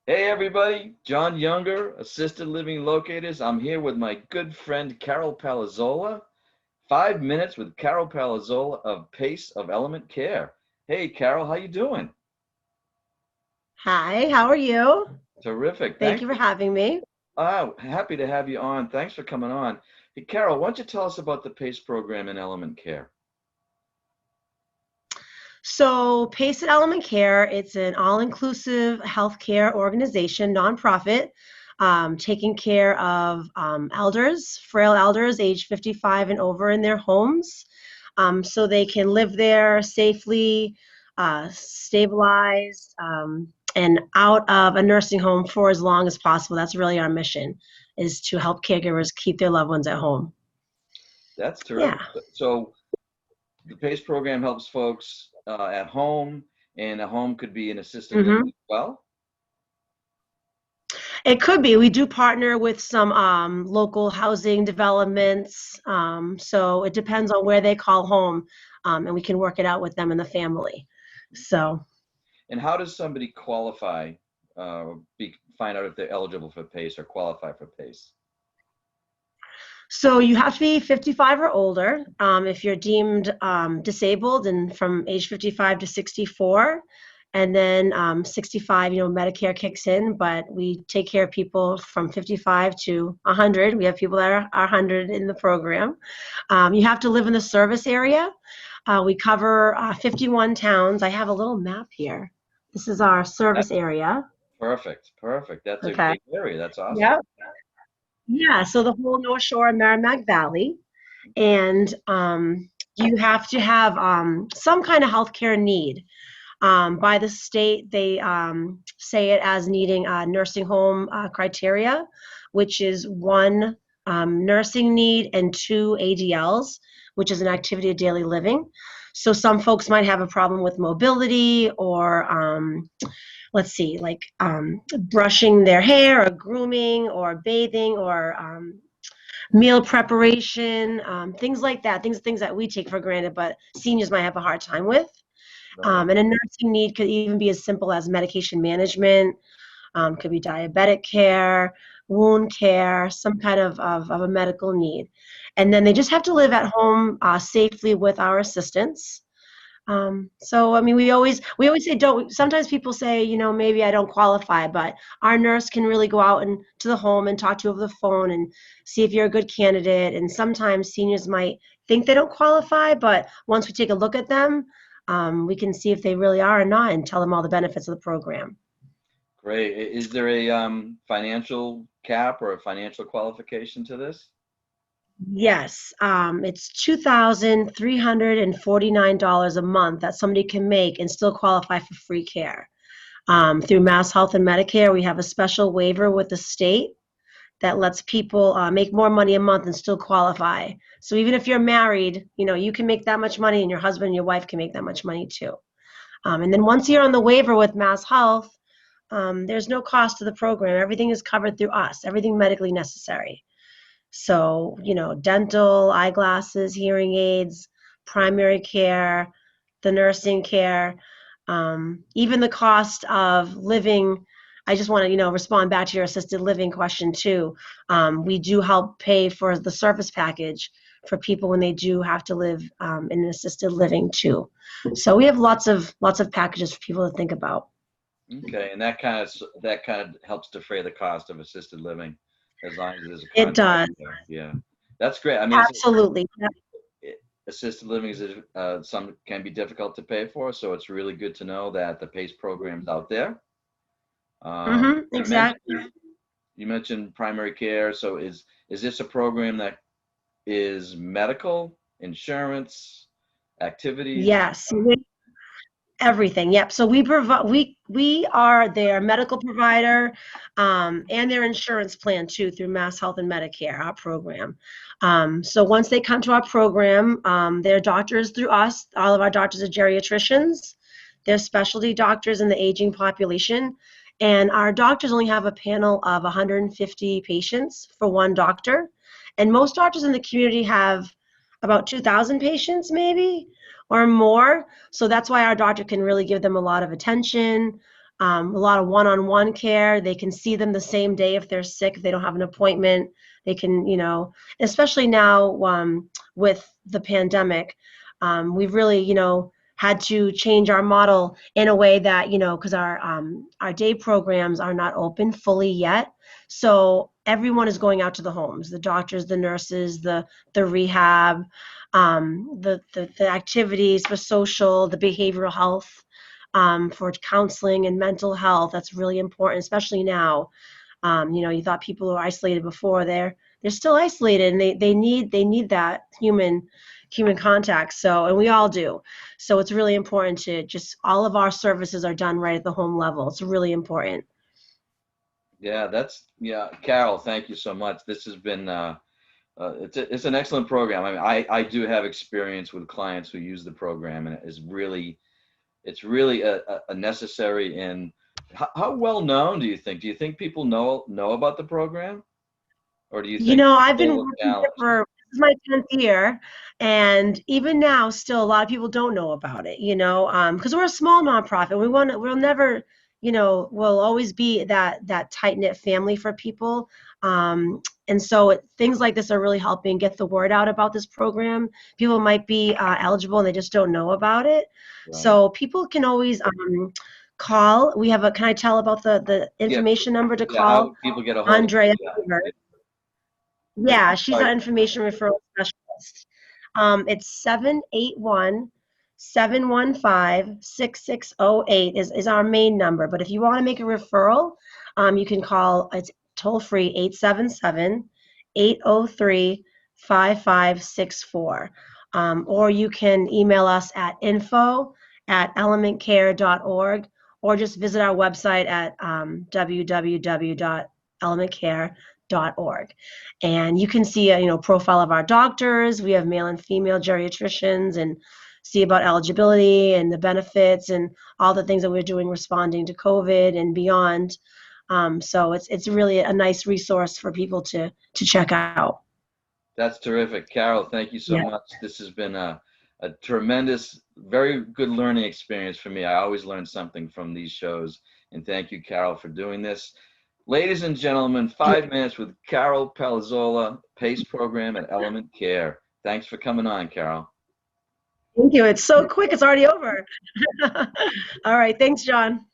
Hey everybody, John Younger, Assisted Living Locators. I'm here with my good friend Carol Pallazolla. 5 minutes with Carol Pallazolla of Pace of Element Care. Hey Carol, how you doing? Hi, how are you? Terrific. Thank Thanks you for for having me. happy to have you on. Thanks for coming on. Hey Carol, why don't you tell us about the Pace program in Element Care? So, Pace at Element Care, it's an all-inclusive healthcare organization, nonprofit, taking care of elders, frail elders, age 55 and over in their homes, so they can live there safely, stabilized, and out of a nursing home for as long as possible. That's really our mission, is to help caregivers keep their loved ones at home. That's Yeah. terrific. So the PACE program helps folks at home, and a home could be an assisted living Mhm. as well. It could be. We do partner with some local housing developments. So it depends on where they call home, and we can work it out with them and the family. Okay. So, And how does somebody qualify, find out if they're eligible for PACE or qualify for PACE? so you have to be 55 or older. If you're deemed disabled and from age 55 to 64, and then 65, Medicare kicks in, but we take care of people from 55 to 100. We have people that are 100 in the program. You have to live in the service area. We cover 51 towns. I have a little map here. This is our service That's area. perfect. Perfect. That's a Okay. big area. That's awesome. Yeah. Yeah. So the whole North Shore of Merrimack Valley. And you have to have some kind of healthcare need. By the state, they say it as needing a nursing home criteria, which is one nursing need and two ADLs, which is an activity of daily living. So some folks might have a problem with mobility or let's see, like brushing their hair or grooming or bathing or meal preparation, things like that, things that we take for granted, but seniors might have a hard time with. Right. And a nursing need could even be as simple as medication management, could be diabetic care, wound care, some kind of a medical need. And then they just have to live at home safely with our assistance. So I mean, we always say don't. Sometimes people say, maybe I don't qualify, but our nurse can really go out and to the home and talk to you over the phone and see if you're a good candidate. And sometimes seniors might think they don't qualify, but once we take a look at them, we can see if they really are or not, and tell them all the benefits of the program. Great. Is there a financial cap or a financial qualification to this? Yes, it's $2,349 a month that somebody can make and still qualify for free care. Through Mass Health and Medicare, we have a special waiver with the state that lets people make more money a month and still qualify. So even if you're married, you can make that much money, and your husband and your wife can make that much money too. And then once you're on the waiver with Mass Health, there's no cost to the program. Everything is covered through us, everything medically necessary. So, dental, eyeglasses, hearing aids, primary care, the nursing care, even the cost of living. I just want to, respond back to your assisted living question too. We do help pay for the service package for people when they do have to live in an assisted living too. So we have lots of packages for people to think about. Okay, and that kind of helps defray the cost of assisted living as long as there's a It contract does. there. Yeah, that's great. I mean, Absolutely. assisted living is some can be difficult to pay for, so it's really good to know that the PACE program's out there. You mentioned Exactly. you mentioned primary care. So is this a program that is medical, insurance, activities? Yes. Everything. Yep. So we are their medical provider, and their insurance plan too through Mass Health and Medicare, our program. So once they come to our program, their doctors through us. All of our doctors are geriatricians. They're specialty doctors in the aging population, and our doctors only have a panel of 150 patients for one doctor, and most doctors in the community have about 2,000 patients, maybe or more. So that's why our doctor can really give them a lot of attention. A lot of one-on-one care. They can see them the same day if they're sick, if they don't have an appointment. They can, especially now with the pandemic, we've really, had to change our model in a way that, because our day programs are not open fully yet. So everyone is going out to the homes, the doctors, the nurses, the rehab, the activities for social, the behavioral health, for counseling and mental health. That's really important, especially now. You thought people were isolated before. They're still isolated, and they need that human contact. So, and we all do. So it's really important to just all of our services are done right at the home level. It's really important. Yeah, yeah, Carol, thank you so much. This has been it's an excellent program. I mean, I do have experience with clients who use the program, and it's really a necessary. And how well known do you think? Do you think people know about the program, or do you think it's I've been still a working here challenge? this is my 10th year, and even now, still a lot of people don't know about it, because we're a small nonprofit. We'll never, we'll always be that tight-knit family for people. And so things like this are really helping get the word out about this program. People might be eligible and they just don't know about it. Right. So people can always call. Can I tell about the Yeah. information number to Yeah. How call? do people get a hold of Andrea. you? Yeah. Yeah, she's Sorry. our information referral specialist. It's 781-715-6608 is our main number. But if you want to make a referral, you can call, it's toll free, 877-803-5564. Or you can email us at info@elementcare.org, or just visit our website at www.elementcare.org. And you can see a profile of our doctors. We have male and female geriatricians, and see about eligibility and the benefits and all the things that we're doing responding to COVID and beyond. So it's really a nice resource for people to check out. That's terrific. Carol, thank you so Yeah. much. This has been a tremendous, very good learning experience for me. I always learn something from these shows. And thank you, Carol, for doing this. Ladies and gentlemen, 5 minutes with Carol Pallazolla, PACE program at Element Care. Thanks for coming on, Carol. Thank you. It's so quick. It's already over. All right. Thanks, John.